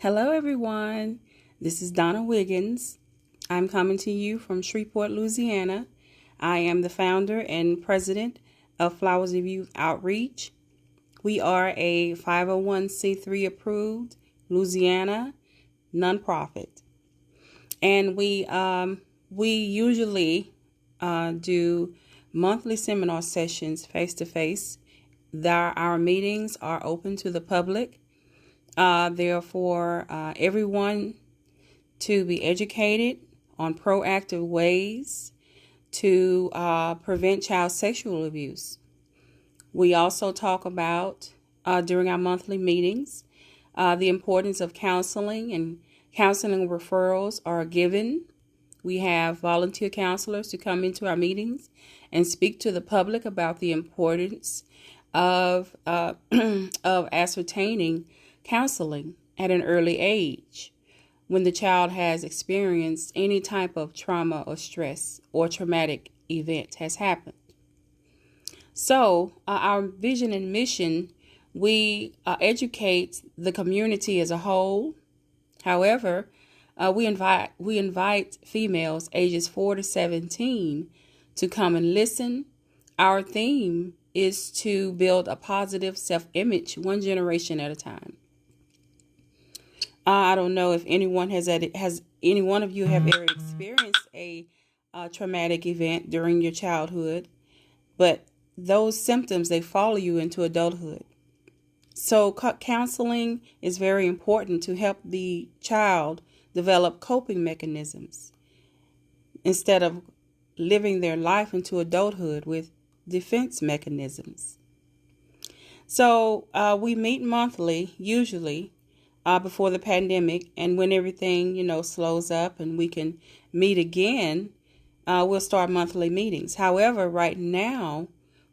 Hello, everyone. This is Donna Wiggins. I'm coming to you from Shreveport, Louisiana. I am the founder and president of Flowers of Youth Outreach. We are a 501c3 approved Louisiana nonprofit, and we usually do monthly seminar sessions face to face. Our meetings are open to the public. Therefore, everyone to be educated on proactive ways to prevent child sexual abuse. We also talk about, during our monthly meetings, the importance of counseling, and counseling referrals are given. We have volunteer counselors to come into our meetings and speak to the public about the importance of of ascertaining counseling at an early age when the child has experienced any type of trauma or stress or traumatic event has happened. So our vision and mission, we educate the community as a whole. However, we invite females ages 4 to 17 to come and listen. Our theme is to build a positive self-image one generation at a time. I don't know if anyone has any one of you have ever experienced a traumatic event during your childhood, but those symptoms, they follow you into adulthood. So counseling is very important to help the child develop coping mechanisms instead of living their life into adulthood with defense mechanisms. So we meet monthly, usually, before the pandemic, and when everything, slows up and we can meet again, we'll start monthly meetings. However, right now,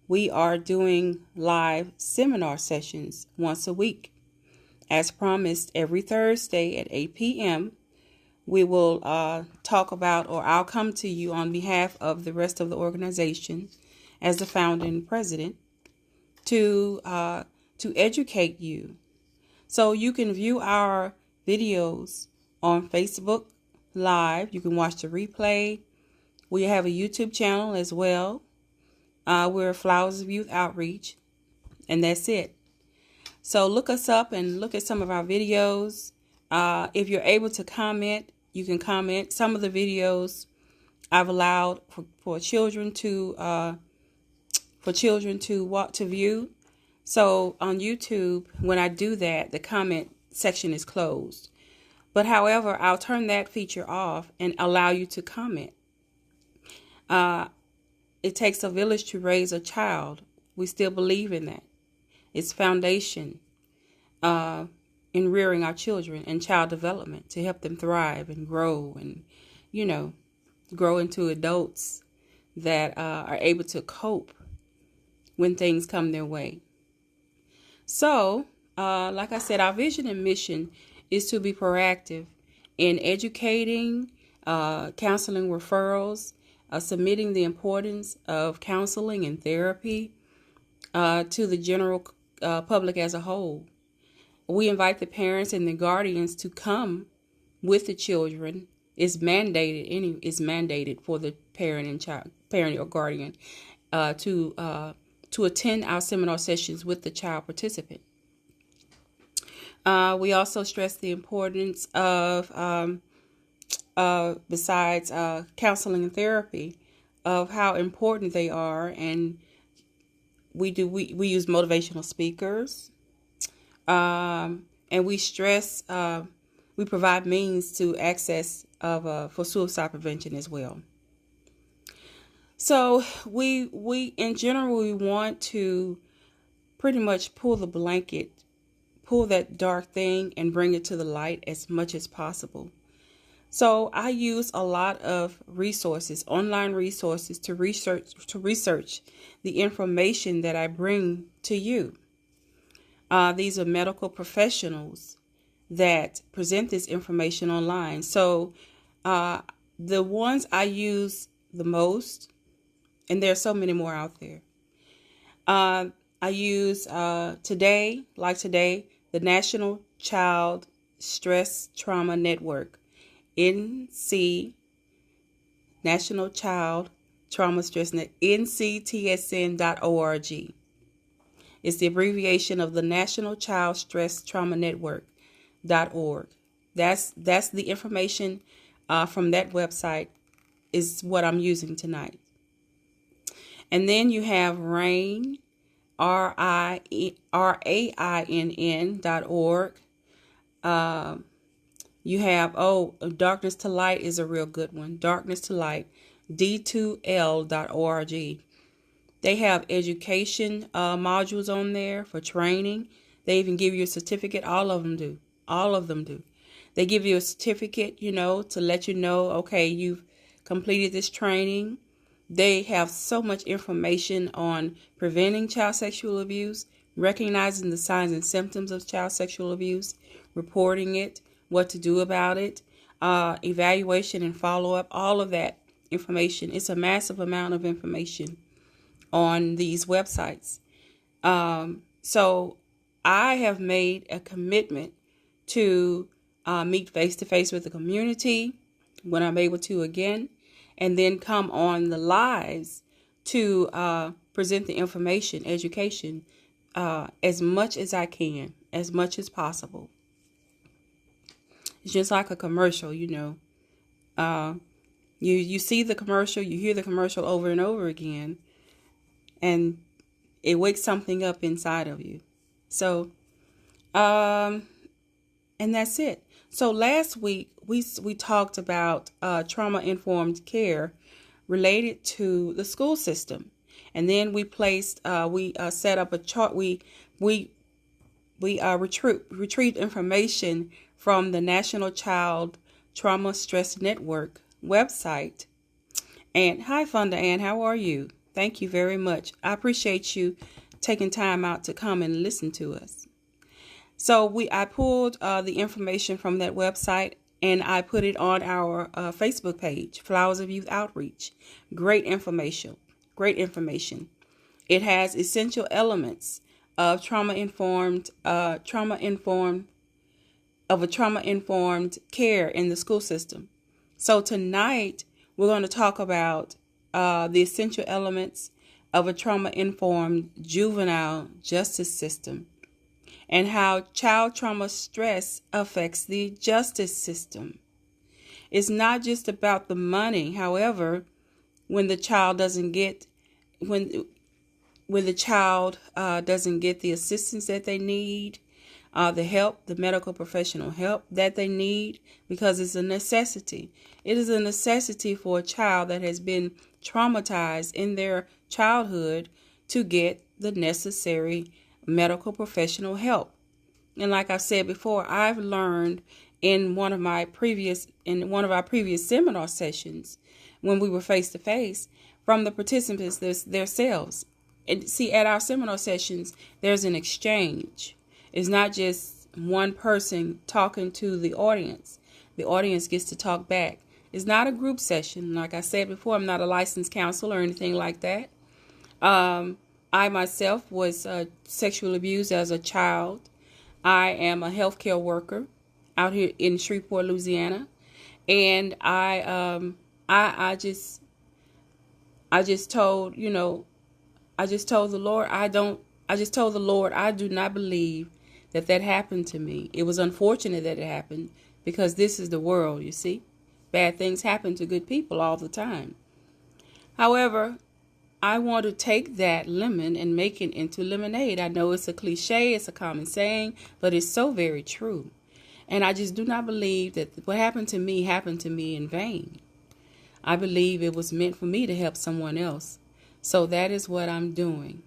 we are doing live seminar sessions once a week. As promised, every Thursday at 8 p.m., we will talk about, or I'll come to you on behalf of the rest of the organization as the founder and president to educate you. So you can view our videos on Facebook Live. You can watch the replay. We have a YouTube channel as well. We're Flowers of Youth Outreach, and that's it. So look us up and look at some of our videos. If you're able to comment, you can comment. Some of the videos I've allowed for children to view. So on YouTube, when I do that, the comment section is closed. But however, I'll turn that feature off and allow you to comment. It takes a village to raise a child. We still believe in that. It's foundation in rearing our children and child development to help them thrive and grow and, grow into adults that are able to cope when things come their way. So, like I said, our vision and mission is to be proactive in educating, counseling referrals, submitting the importance of counseling and therapy to the general public as a whole. We invite the parents and the guardians to come with the children. It's mandated for the parent or guardian to attend our seminar sessions with the child participant. We also stress the importance of, besides counseling and therapy, of how important they are, and we use motivational speakers, and we stress we provide means to access for suicide prevention as well. So we in general, we want to pretty much pull that dark thing and bring it to the light as much as possible. So I use a lot of resources, online resources, to research the information that I bring to you. These are medical professionals that present this information online. So the ones I use the most, and there are so many more out there. I use today, the National Child Stress Trauma Network, NC, National Child Trauma Stress Net, NCTSN.org. It's the abbreviation of the National Child Stress Trauma Network.org. That's the information from that website is what I'm using tonight. And then you have RAINN, RAINN.org. You have, Darkness to Light is a real good one. Darkness to Light, D2L.org. They have education modules on there for training. They even give you a certificate. All of them do. All of them do. They give you a certificate, to let you know, okay, you've completed this training. They have so much information on preventing child sexual abuse, recognizing the signs and symptoms of child sexual abuse, reporting it, what to do about it, evaluation and follow-up, all of that information. It's a massive amount of information on these websites. So I have made a commitment to meet face-to-face with the community when I'm able to again, and then come on the lives to present the information, education, as much as I can, as much as possible. It's just like a commercial, You see the commercial, you hear the commercial over and over again, and it wakes something up inside of you. So, and that's it. So last week we talked about trauma-informed care related to the school system, and then we placed set up a chart. We retrieved information from the National Child Trauma Stress Network website. And hi, Fonda Ann, how are you? Thank you very much. I appreciate you taking time out to come and listen to us. So I pulled the information from that website and I put it on our Facebook page, Flowers of Youth Outreach. Great information. Great information. It has essential elements of trauma-informed care in the school system. So tonight we're going to talk about the essential elements of a trauma-informed juvenile justice system and how child trauma stress affects the justice system. It's not just about the money. However, when the child doesn't get the assistance that they need, the help, the medical professional help that they need, because it's a necessity. It is a necessity for a child that has been traumatized in their childhood to get the necessary medical professional help. And like I said before, I've learned in one of our previous seminar sessions when we were face to face from the participants themselves. And see, at our seminar sessions, there's an exchange. It's not just one person talking to the audience. The audience gets to talk back. It's not a group session. Like I said before, I'm not a licensed counselor or anything like that. I myself was sexually abused as a child. I am a healthcare worker out here in Shreveport, Louisiana, and I just told the Lord I do not believe that happened to me. It was unfortunate that it happened because this is the world, you see. Bad things happen to good people all the time. However, I want to take that lemon and make it into lemonade. I know it's a cliche, it's a common saying, but it's so very true. And I just do not believe that what happened to me in vain. I believe it was meant for me to help someone else. So that is what I'm doing.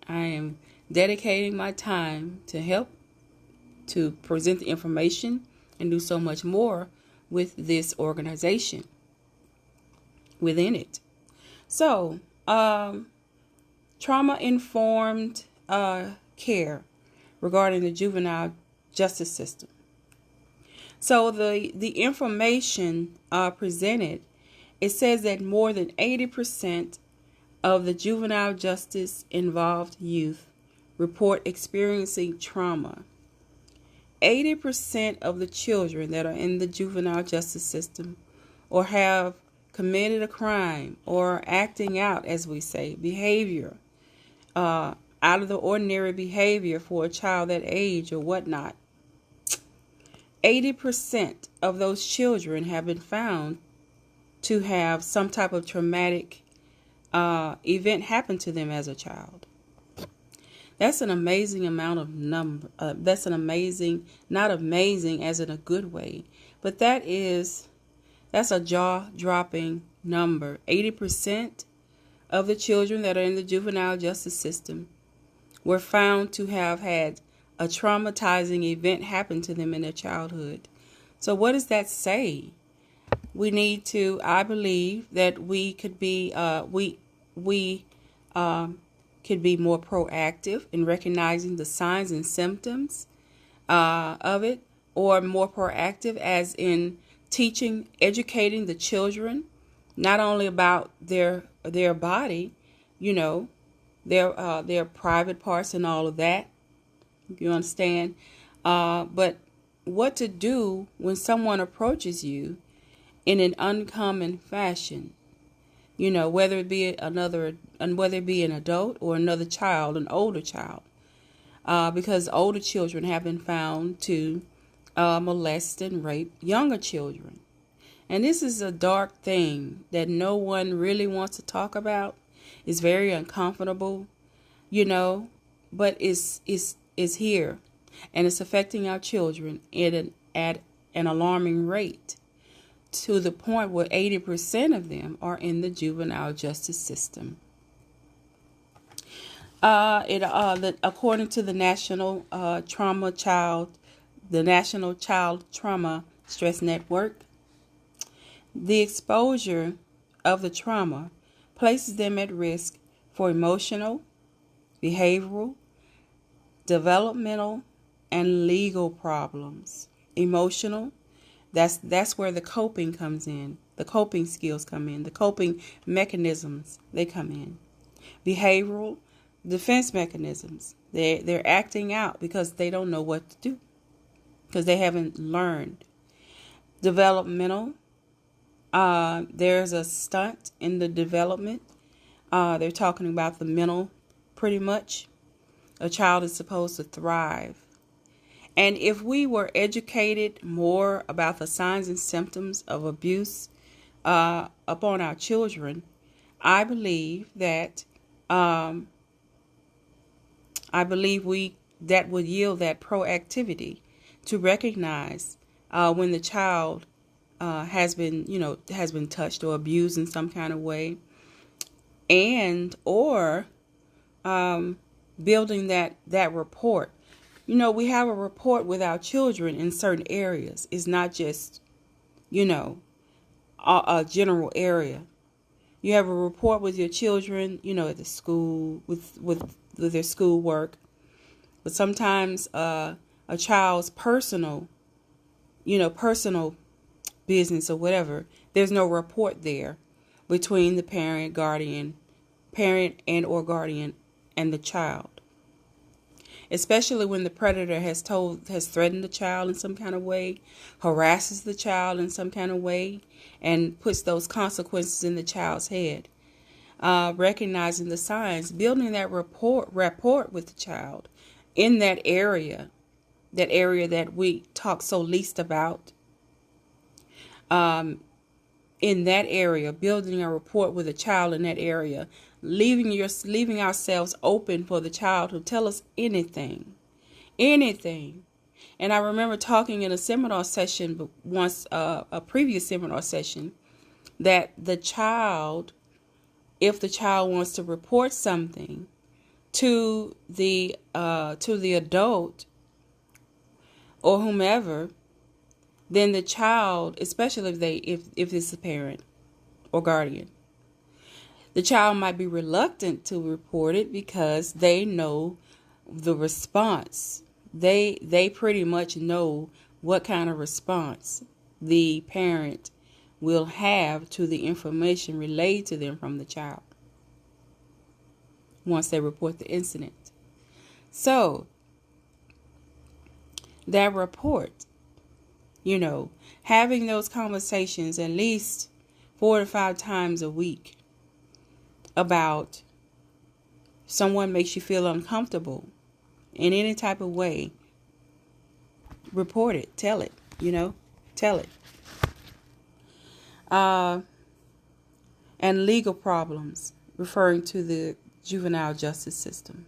I am dedicating my time to help, to present the information, and do so much more with this organization within it. So, trauma-informed care regarding the juvenile justice system. So the information presented, it says that more than 80% of the juvenile justice involved youth report experiencing trauma. 80% of the children that are in the juvenile justice system or have committed a crime or acting out, as we say, behavior, out of the ordinary behavior for a child that age or whatnot, 80% of those children have been found to have some type of traumatic event happen to them as a child. That's an amazing amount of number. That's an amazing, not amazing as in a good way, but that's a jaw-dropping number. 80% of the children that are in the juvenile justice system were found to have had a traumatizing event happen to them in their childhood. So what does that say? We need to, I believe that we could be, could be more proactive in recognizing the signs and symptoms of it, or more proactive as in teaching, educating the children, not only about their body, their private parts and all of that, you understand, but what to do when someone approaches you in an uncommon fashion, whether it be an adult or another child, an older child, because older children have been found to molest and rape younger children. And this is a dark thing that no one really wants to talk about. It's very uncomfortable, but it's here, and it's affecting our children at an alarming rate, to the point where 80% of them are in the juvenile justice system. According to the National Child Trauma Stress Network, the exposure of the trauma places them at risk for emotional, behavioral, developmental, and legal problems. Emotional, that's where the coping comes in. The coping skills come in. The coping mechanisms, they come in. Behavioral, defense mechanisms. They're acting out because they don't know what to do, because they haven't learned. Developmental, there's a stunt in the development. They're talking about the mental, pretty much. A child is supposed to thrive. And if we were educated more about the signs and symptoms of abuse upon our children, I believe that that would yield that proactivity to recognize when the child has been touched or abused in some kind of way, or building that rapport. We have a rapport with our children in certain areas. It's not just, a general area. You have a rapport with your children, at the school, with their schoolwork. But sometimes a child's personal business or whatever, there's no rapport there between the parent and or guardian and the child. Especially when the predator has threatened the child in some kind of way, harasses the child in some kind of way, and puts those consequences in the child's head. Recognizing the signs, building that rapport with the child in that area that we talk so least about. In that area, building a rapport with a child in that area, leaving ourselves open for the child to tell us anything. And I remember talking in a seminar session once, a previous seminar session, that the child, if the child wants to report something to the adult or whomever, then the child, especially if it's a parent or guardian, the child might be reluctant to report it because they know the response. They pretty much know what kind of response the parent will have to the information relayed to them from the child once they report the incident. So that report. Having those conversations at least 4 to 5 times a week about someone makes you feel uncomfortable in any type of way. Report it. Tell it. Tell it. And legal problems, referring to the juvenile justice system.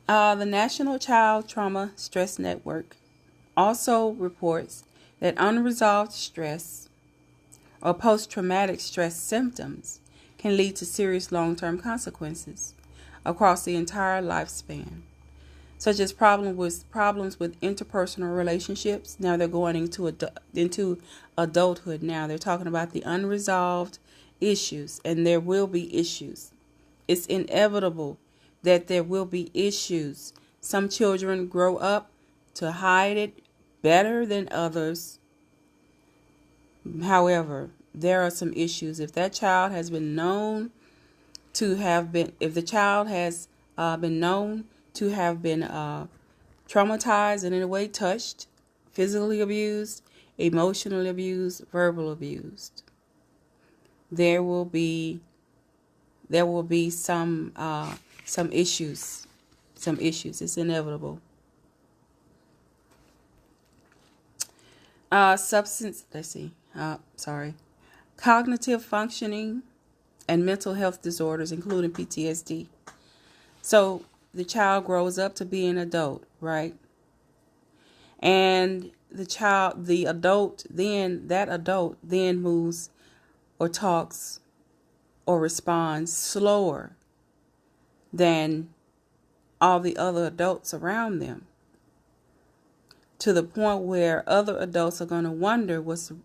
The National Child Trauma Stress Network also reports that unresolved stress or post-traumatic stress symptoms can lead to serious long-term consequences across the entire lifespan, such as problems with interpersonal relationships. Now they're going into adulthood. Now they're talking about the unresolved issues, and there will be issues. It's inevitable that there will be issues. Some children grow up to hide it better than others. However, there are some issues. If that child has been known to have been, if the child has been known to have been traumatized and in a way touched, physically abused, emotionally abused, verbal abused, there will be some issues. It's inevitable. Cognitive functioning and mental health disorders, including PTSD. So the child grows up to be an adult, right? And that adult then moves or talks or responds slower than all the other adults around them, to the point where other adults are going to wonder,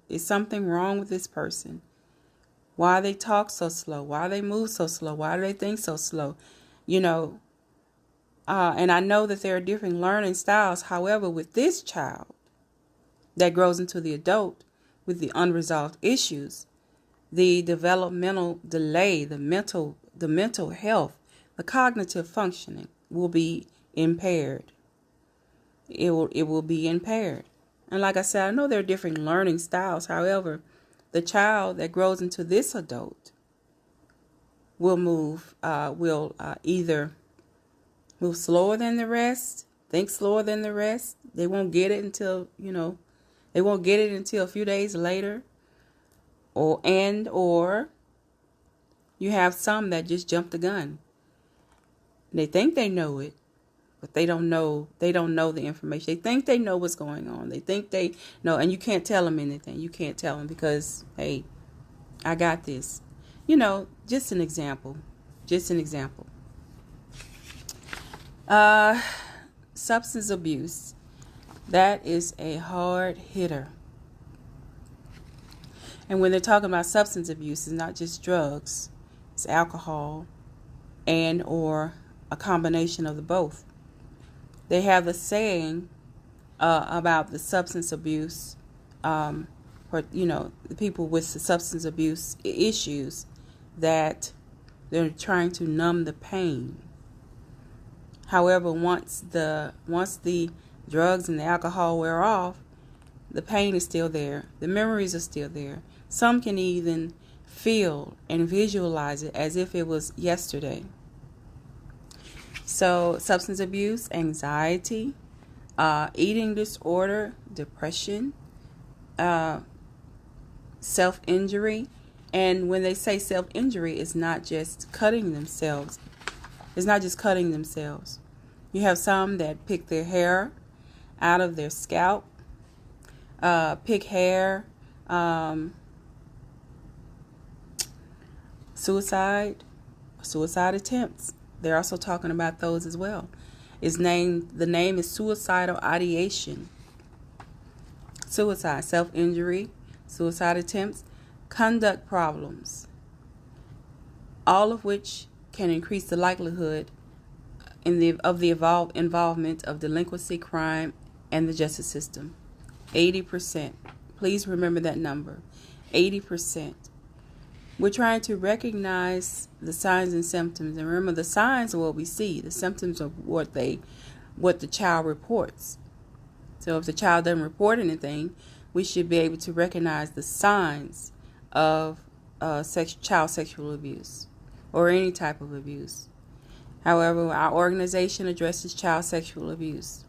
is something wrong with this person? Why they talk so slow? Why they move so slow? Why do they think so slow? And I know that there are different learning styles. However, with this child that grows into the adult with the unresolved issues, the developmental delay, the mental health, the cognitive functioning will be impaired. It will be impaired. And like I said, I know there are different learning styles. However, the child that grows into this adult will either move slower than the rest, think slower than the rest. They won't get it until a few days later. Or you have some that just jump the gun. They think they know it, but they don't know the information. They think they know what's going on. They think they know, and you can't tell them anything. You can't tell them because, hey, I got this. Just an example. Substance abuse. That is a hard hitter. And when they're talking about substance abuse, it's not just drugs. It's alcohol and or a combination of the both. They have the saying about the substance abuse, the people with the substance abuse issues, that they're trying to numb the pain. However, once the drugs and the alcohol wear off, the pain is still there. The memories are still there. Some can even feel and visualize it as if it was yesterday. So substance abuse, anxiety, eating disorder, depression, self-injury. And when they say self-injury, it's not just cutting themselves. You have some that pick their hair out of their scalp, pick hair, suicide attempts. They're also talking about those as well. The name is suicidal ideation. Suicide, self-injury, suicide attempts, conduct problems, all of which can increase the likelihood of the involvement of delinquency, crime, and the justice system. 80%. Please remember that number. 80%. We're trying to recognize the signs and symptoms. And remember, the signs are what we see. The symptoms are what what the child reports. So if the child doesn't report anything, we should be able to recognize the signs of child sexual abuse or any type of abuse. However, our organization addresses child sexual abuse.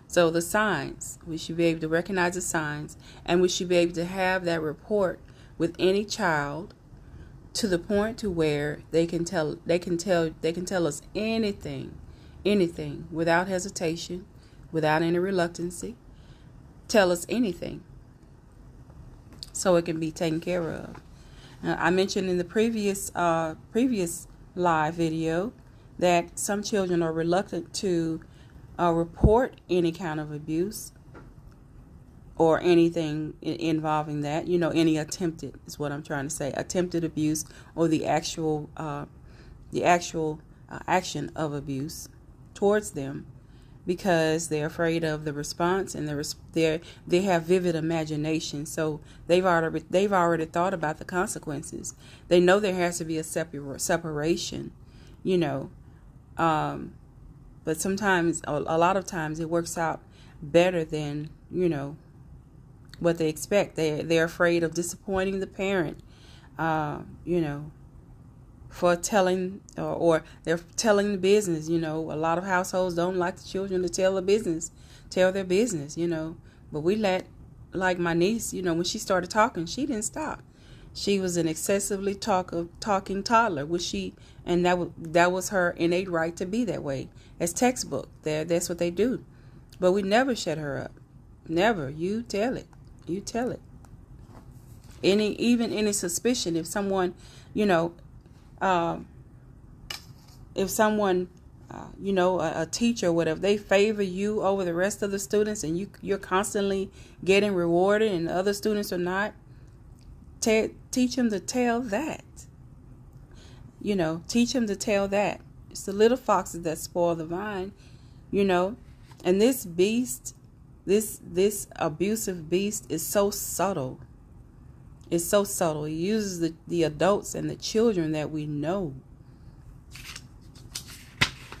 So the signs, we should be able to recognize the signs, and we should be able to have that report with any child to the point to where they can tell us anything without hesitation, without any reluctancy. Tell us anything so it can be taken care of. I mentioned in the previous live video that some children are reluctant to report any kind of abuse or anything involving that. Any attempted is what I'm trying to say. Attempted abuse or the actual action of abuse towards them, because they're afraid of the response, and they have vivid imagination. So they've already thought about the consequences. They know there has to be a separation, but sometimes, a lot of times, it works out better than what they expect. They're afraid of disappointing the parent, for telling, or they're telling the business. A lot of households don't like the children to tell their business. But we let, like my niece, when she started talking, she didn't stop. She was an excessively talking toddler, and that was her innate right to be that way. As textbook, that's what they do. But we never shut her up. Never. You tell it. Any suspicion, if someone, a teacher or whatever, they favor you over the rest of the students, and you're constantly getting rewarded and the other students are not, teach them to tell that. Teach them to tell that. It's the little foxes that spoil the vine, and this beast, this abusive beast is so subtle. It's so subtle. He uses the adults and the children that we know.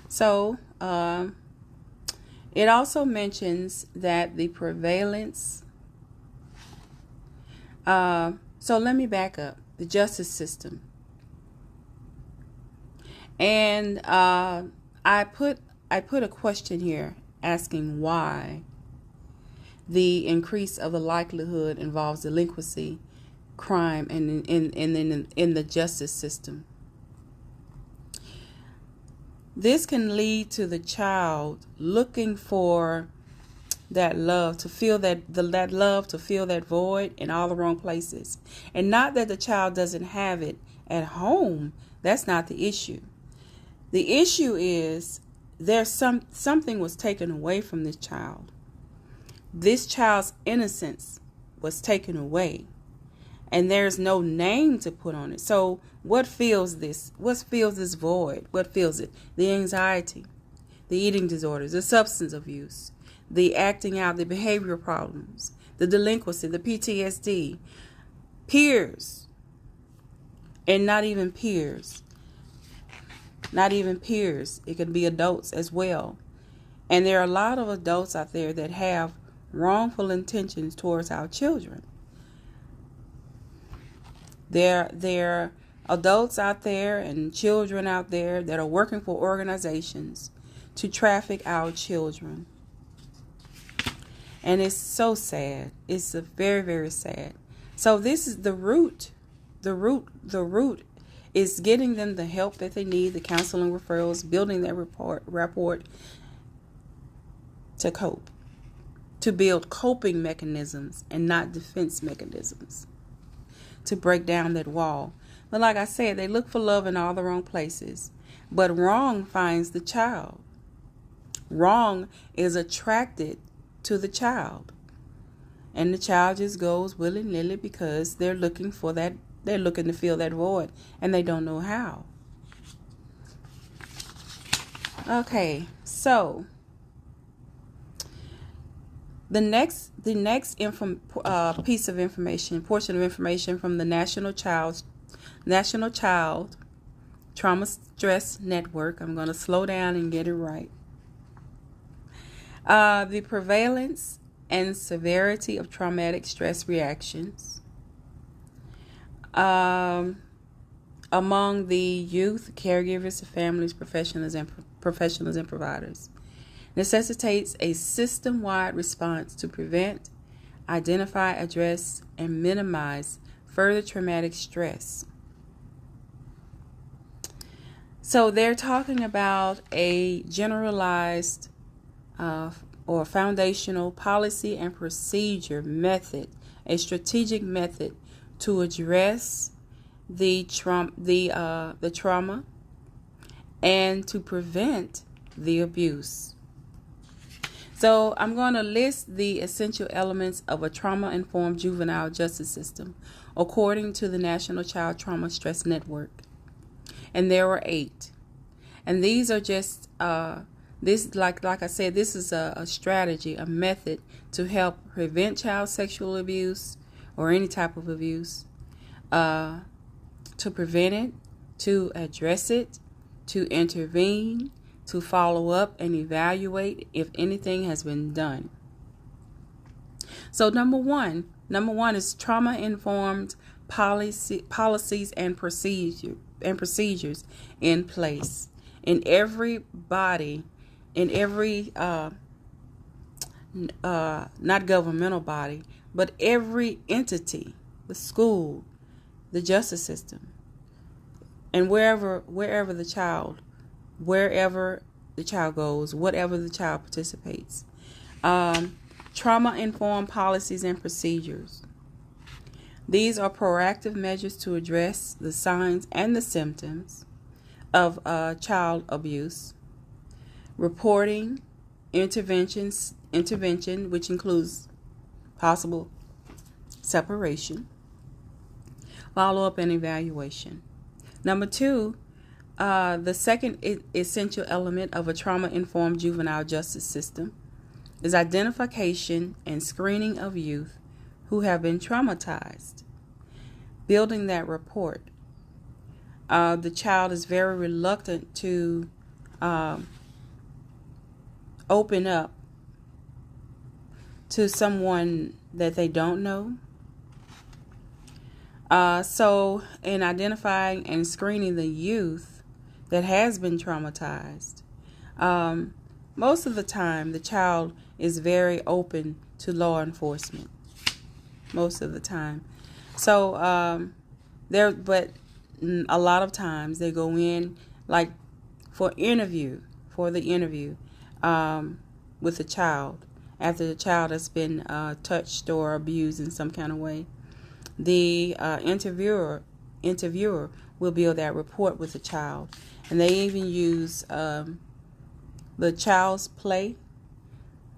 So, it also mentions that the prevalence. So let me back up. The justice system. And I put a question here asking why the increase of the likelihood involves delinquency, crime, and in the justice system. This can lead to the child looking for that love, to feel that void in all the wrong places. And not that the child doesn't have it at home. That's not the issue. The issue is there's something was taken away from this child. This child's innocence was taken away, and there's no name to put on it. So what fills this? What fills this void? What fills it? The anxiety, the eating disorders, the substance abuse, the acting out, the behavioral problems, the delinquency, the PTSD, peers, and not even peers. It could be adults as well. And there are a lot of adults out there that have wrongful intentions towards our children. There are adults out there and children out there that are working for organizations to traffic our children. And it's so sad. It's very, very sad. So this is the root. The root is getting them the help that they need, the counseling referrals, building that rapport to cope, to build coping mechanisms and not defense mechanisms, to break down that wall. But like I said, they look for love in all the wrong places. But wrong finds the child. Wrong is attracted to the child. And the child just goes willy-nilly because they're looking for that. They're looking to fill that void, and they don't know how. Okay, so the next piece of information, portion of information from the National Child Trauma Stress Network. I'm going to slow down and get it right. The prevalence and severity of traumatic stress reactions among the youth, caregivers, families, professionals, and providers necessitates a system-wide response to prevent, identify, address, and minimize further traumatic stress. So they're talking about a generalized or foundational policy and procedure method, a strategic method to address the trauma and to prevent the abuse. So I'm going to list the essential elements of a trauma-informed juvenile justice system according to the National Child Trauma Stress Network. And there are 8. And these are just, like I said, this is a strategy, a method to help prevent child sexual abuse or any type of abuse, to prevent it, to address it, to intervene, to follow up and evaluate if anything has been done. So number one is trauma-informed policies and procedures in place in every body, in every not governmental body, but every entity, the school, the justice system, and wherever the child goes, whatever the child participates. Trauma-informed policies and procedures. These are proactive measures to address the signs and the symptoms of child abuse. Reporting, intervention, which includes possible separation, follow-up, and evaluation. Number 2, the second essential element of a trauma-informed juvenile justice system is identification and screening of youth who have been traumatized. Building that report. The child is very reluctant to open up to someone that they don't know. So in identifying and screening the youth that has been traumatized, most of the time the child is very open to law enforcement. Most of the time. So but a lot of times they go in like for the interview with the child after the child has been touched or abused in some kind of way. The interviewer will build that report with the child, and they even use the child's play,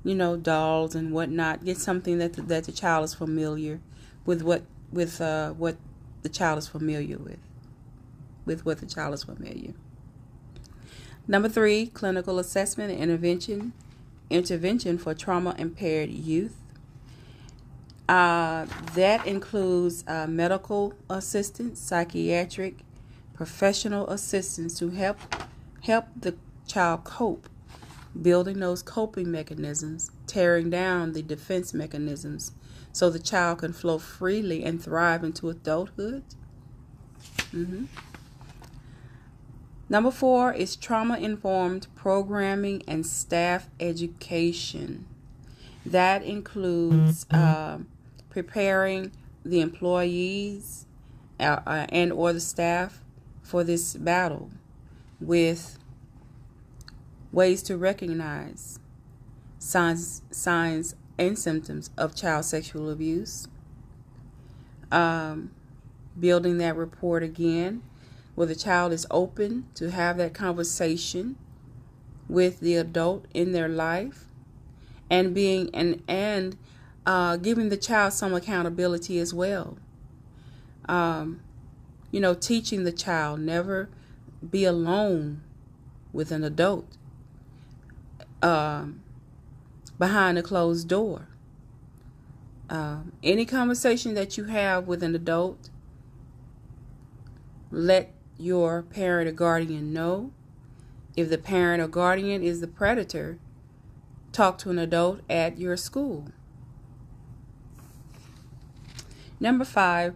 dolls and whatnot. Get something that the child is familiar with, what the child is familiar with what the child is familiar. Number 3, clinical assessment and intervention for trauma-impaired youth. That includes medical assistance, psychiatric, professional assistance to help the child cope, building those coping mechanisms, tearing down the defense mechanisms so the child can flow freely and thrive into adulthood. Number 4 is trauma-informed programming and staff education. That includes preparing the employees and or the staff for this battle with ways to recognize signs and symptoms of child sexual abuse. Building that report again, where the child is open to have that conversation with the adult in their life, and being and giving the child some accountability as well. Teaching the child never be alone with an adult behind a closed door. Any conversation that you have with an adult, let your parent or guardian know. If the parent or guardian is the predator, talk to an adult at your school. Number 5,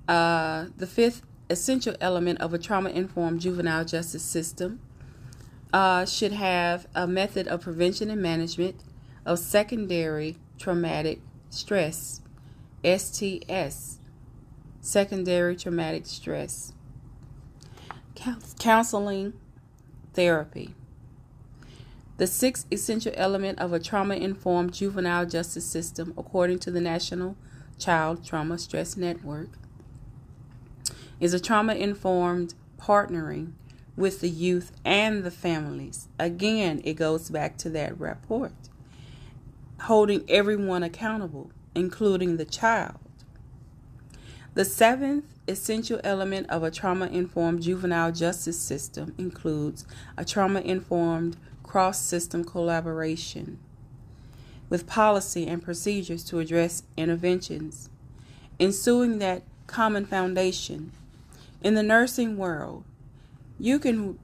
the 5th essential element of a trauma-informed juvenile justice system should have a method of prevention and management of secondary traumatic stress, STS, secondary traumatic stress. Counseling, therapy. The 6th essential element of a trauma-informed juvenile justice system, according to the National Child Trauma Stress Network, is a trauma-informed partnering with the youth and the families. Again, it goes back to that report. Holding everyone accountable, including the child. The 7th essential element of a trauma-informed juvenile justice system includes a trauma-informed cross-system collaboration with policy and procedures to address interventions, ensuing that common foundation. In the nursing world, you can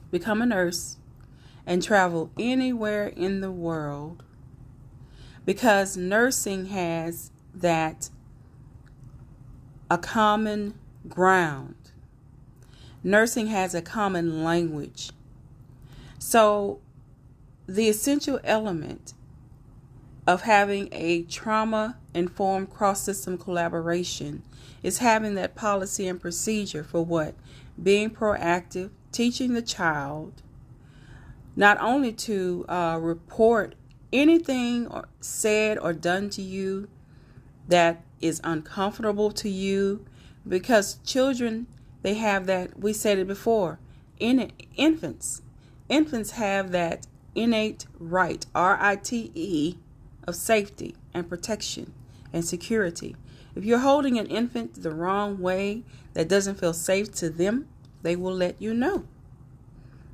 become a nurse and travel anywhere in the world because nursing has that a common ground. Nursing has a common language. So the essential element of having a trauma-informed cross-system collaboration is having that policy and procedure for what? Being proactive, teaching the child not only to report anything said or done to you that is uncomfortable to you, because children, they have that, we said it before, infants have that innate right, RITE, of safety and protection and security. If you're holding an infant the wrong way that doesn't feel safe to them, they will let you know.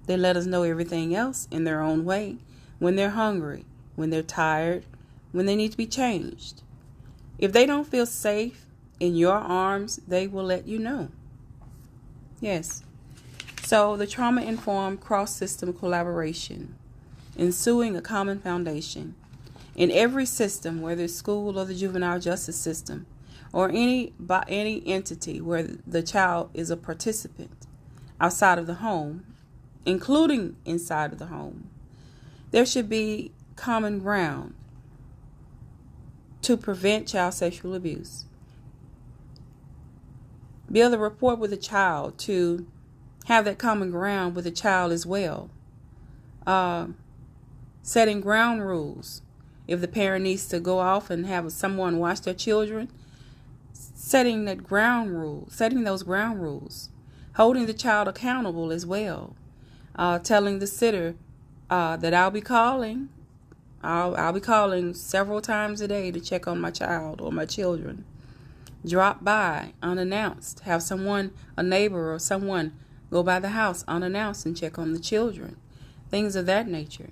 They let us know everything else in their own way, when they're hungry, when they're tired, when they need to be changed. If they don't feel safe in your arms, they will let you know. Yes. So the trauma-informed cross-system collaboration, ensuing a common foundation in every system, whether it's school or the juvenile justice system, or any entity where the child is a participant outside of the home, including inside of the home, there should be common ground to prevent child sexual abuse. Be able to report with a child, to have that common ground with the child as well. Setting ground rules. If the parent needs to go off and have someone watch their children, setting those ground rules. Holding the child accountable as well. Telling the sitter that I'll be calling several times a day to check on my child or my children. Drop by unannounced. Have someone, a neighbor or someone, go by the house unannounced and check on the children. Things of that nature.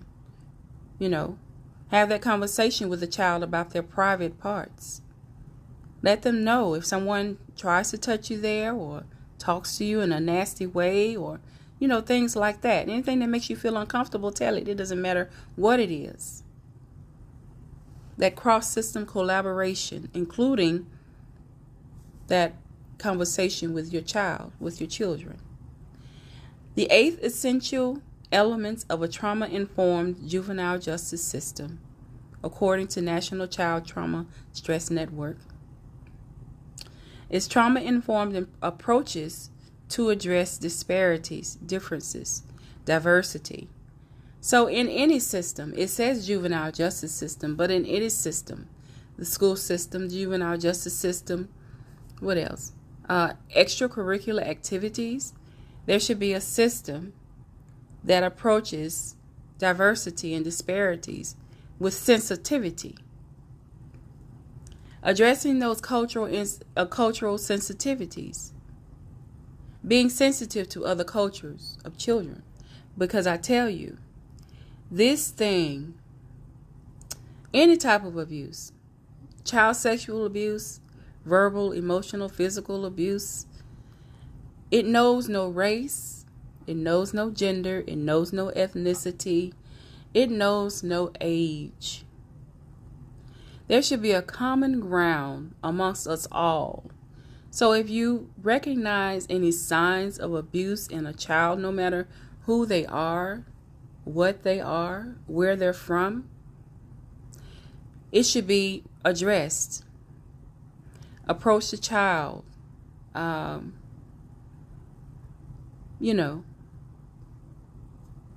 Have that conversation with the child about their private parts. Let them know if someone tries to touch you there or talks to you in a nasty way or, things like that. Anything that makes you feel uncomfortable, tell it. It doesn't matter what it is. That cross-system collaboration, including that conversation with your child, with your children. The 8th essential elements of a trauma-informed juvenile justice system, according to National Child Trauma Stress Network, is trauma-informed approaches to address disparities, differences, diversity. So in any system, it says juvenile justice system, but in any system, the school system, juvenile justice system, what else? Extracurricular activities, there should be a system that approaches diversity and disparities with sensitivity. Addressing those cultural sensitivities. Being sensitive to other cultures of children. Because I tell you, this thing, any type of abuse, child sexual abuse, verbal, emotional, physical abuse, it knows no race, It knows no gender. It knows no ethnicity. It knows no age. There should be a common ground amongst us all. So if you recognize any signs of abuse in a child, no matter who they are, what they are, where they're from, it should be addressed. Approach the child.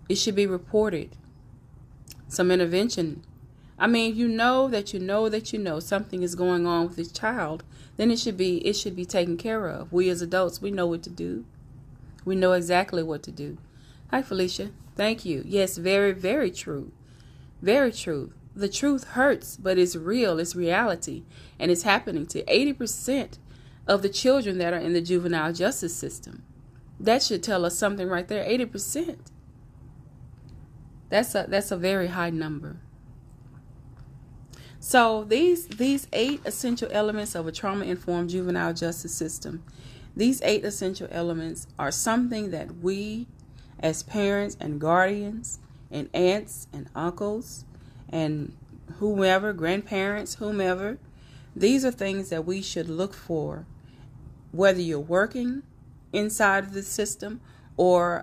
It should be reported. Some intervention. I mean, you know something is going on with this child, then it should be taken care of. We as adults, we know what to do. We know exactly what to do. Hi, Felicia. Thank you. Yes, very, very true. Very true. The truth hurts, but it's real. It's reality. And it's happening to 80% of the children that are in the juvenile justice system. That should tell us something right there. 80%. That's a very high number. So these 8 essential elements of a trauma-informed juvenile justice system, these 8 essential elements are something that we as parents and guardians and aunts and uncles and whomever, grandparents, whomever, these are things that we should look for, whether you're working inside of the system or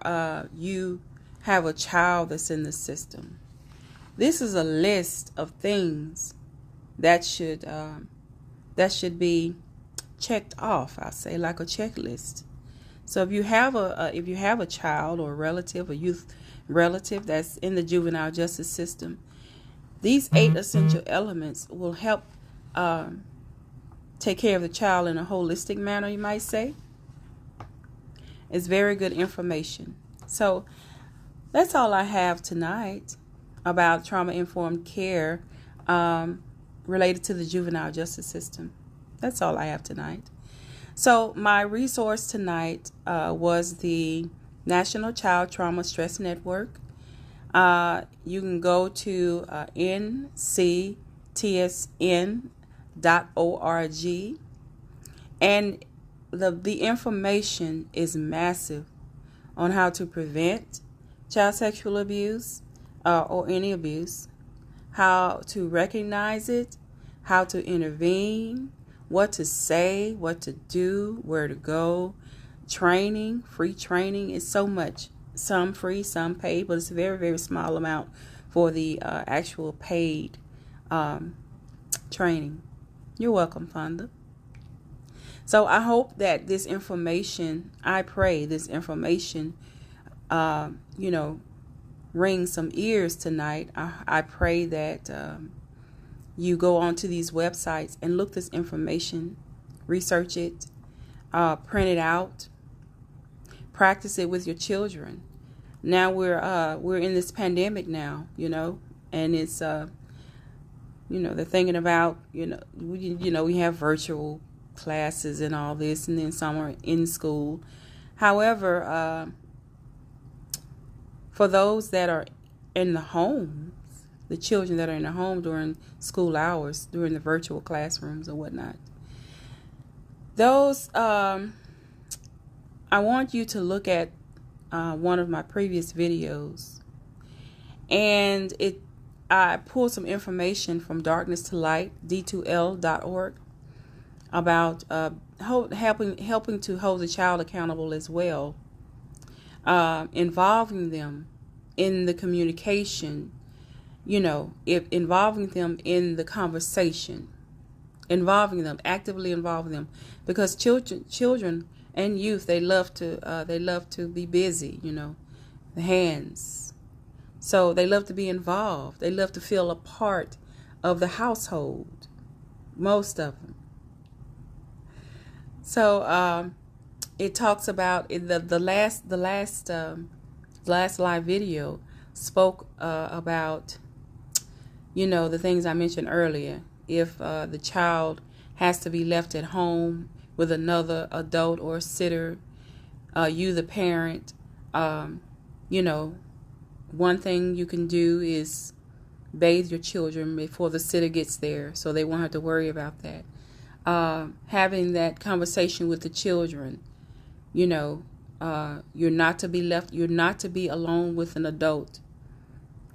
you have a child that's in the system. This is a list of things that should be checked off. I'll say like a checklist. So if you have a child or a relative, a youth relative that's in the juvenile justice system, these 8 essential elements will help take care of the child in a holistic manner, you might say. It's very good information. So that's all I have tonight about trauma-informed care related to the juvenile justice system. That's all I have tonight. So my resource tonight was the National Child Trauma Stress Network. You can go to NCTSN.org, and the information is massive on how to prevent child sexual abuse or any abuse, how to recognize it, how to intervene, what to say, what to do, where to go, training, free training. Is so much. Some free, some paid, but it's a very, very small amount for the actual paid training. You're welcome, Fonda. So I hope that this information, I pray this information, rings some ears tonight. I pray that you go onto these websites and look this information, research it, print it out, practice it with your children. Now we're in this pandemic now, and it's they're thinking about we have virtual classes and all this, and then some are in school. However, for those that are in the homes, the children that are in the home during school hours, during the virtual classrooms or whatnot, those I want you to look at one of my previous videos, and I pulled some information from Darkness to Light, D2L.org, about helping to hold the child accountable as well, involving them in the communication, involving them in the conversation, actively involving them, because children and youth, they love to be busy, the hands. So they love to be involved. They love to feel a part of the household, most of them. So it talks about the last live video spoke about the things I mentioned earlier. If the child has to be left at home with another adult or sitter, you the parent, one thing you can do is bathe your children before the sitter gets there, so they won't have to worry about that. Having that conversation with the children, You're not to be left. You're not to be alone with an adult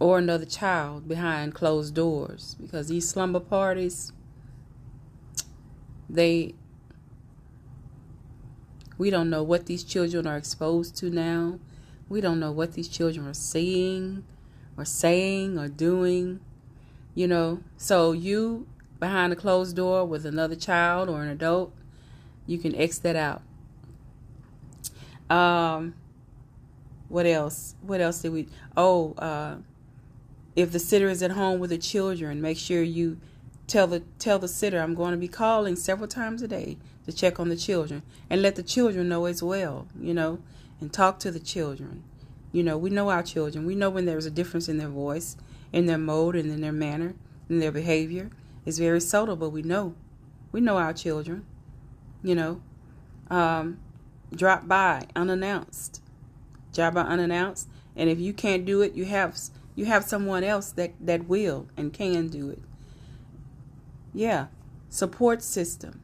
or another child behind closed doors, because these slumber parties, we don't know what these children are exposed to now. We don't know what these children are seeing or saying or doing, So you, behind a closed door with another child or an adult, you can X that out. What else? What else did we... if the sitter is at home with the children, make sure you tell the sitter, I'm going to be calling several times a day to check on the children, and let the children know as well, and talk to the children. We know our children. We know when there's a difference in their voice, in their mode, and in their manner, in their behavior. It's very subtle, but we know our children. Drop by unannounced. And if you can't do it, you have someone else that will and can do it. Yeah. Support system.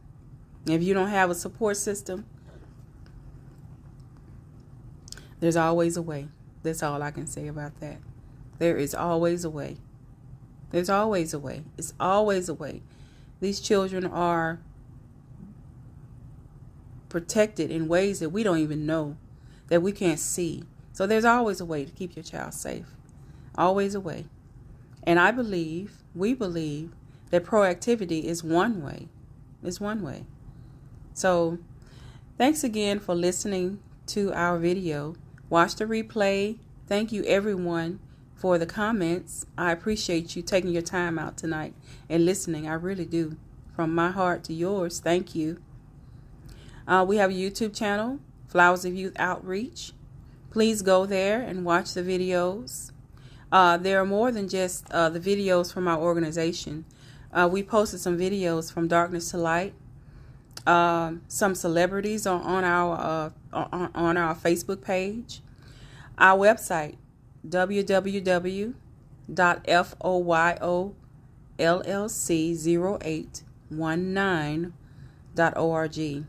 If you don't have a support system, there's always a way. That's all I can say about that. There is always a way. There's always a way. It's always a way. These children are protected in ways that we don't even know, that we can't see. So there's always a way to keep your child safe. Always a way. And we believe that proactivity is one way. It's one way. So thanks again for listening to our video. Watch the replay. Thank you everyone for the comments. I appreciate you taking your time out tonight and listening. I really do. From my heart to yours, thank you. We have a YouTube channel, Flowers of Youth Outreach. Please go there and watch the videos. There are more than just the videos from our organization. We posted some videos from Darkness to Light. Some celebrities are on our Facebook page. Our website, www.foyllc0819.org.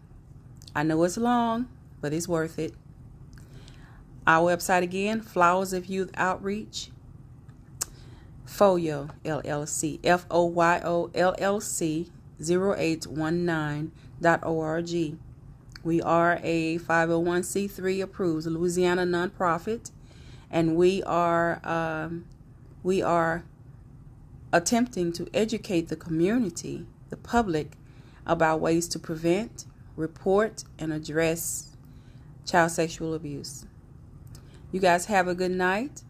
I know it's long, but it's worth it. Our website again, Flowers of Youth Outreach, FOYO LLC, FOYOLLC 0819.org. We are a 501c3 approved Louisiana nonprofit, and we are attempting to educate the community, the public, about ways to prevent, report, and address child sexual abuse. You guys have a good night.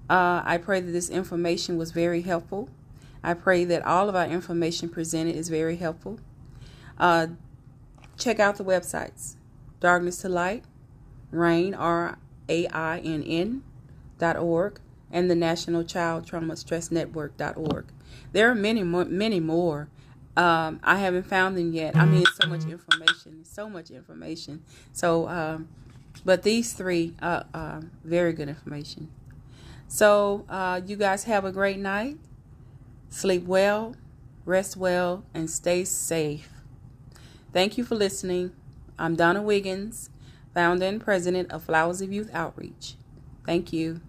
I pray that this information was very helpful. I pray that all of our information presented is very helpful. Check out the websites, Darkness to Light, RAINN, RAINN.org, and the National Child Trauma Stress Network.org. There are many more. I haven't found them yet. I mean, so much information. So, but these three are very good information. So, you guys have a great night. Sleep well, rest well, and stay safe. Thank you for listening. I'm Donna Wiggins, founder and president of Flowers of Youth Outreach. Thank you.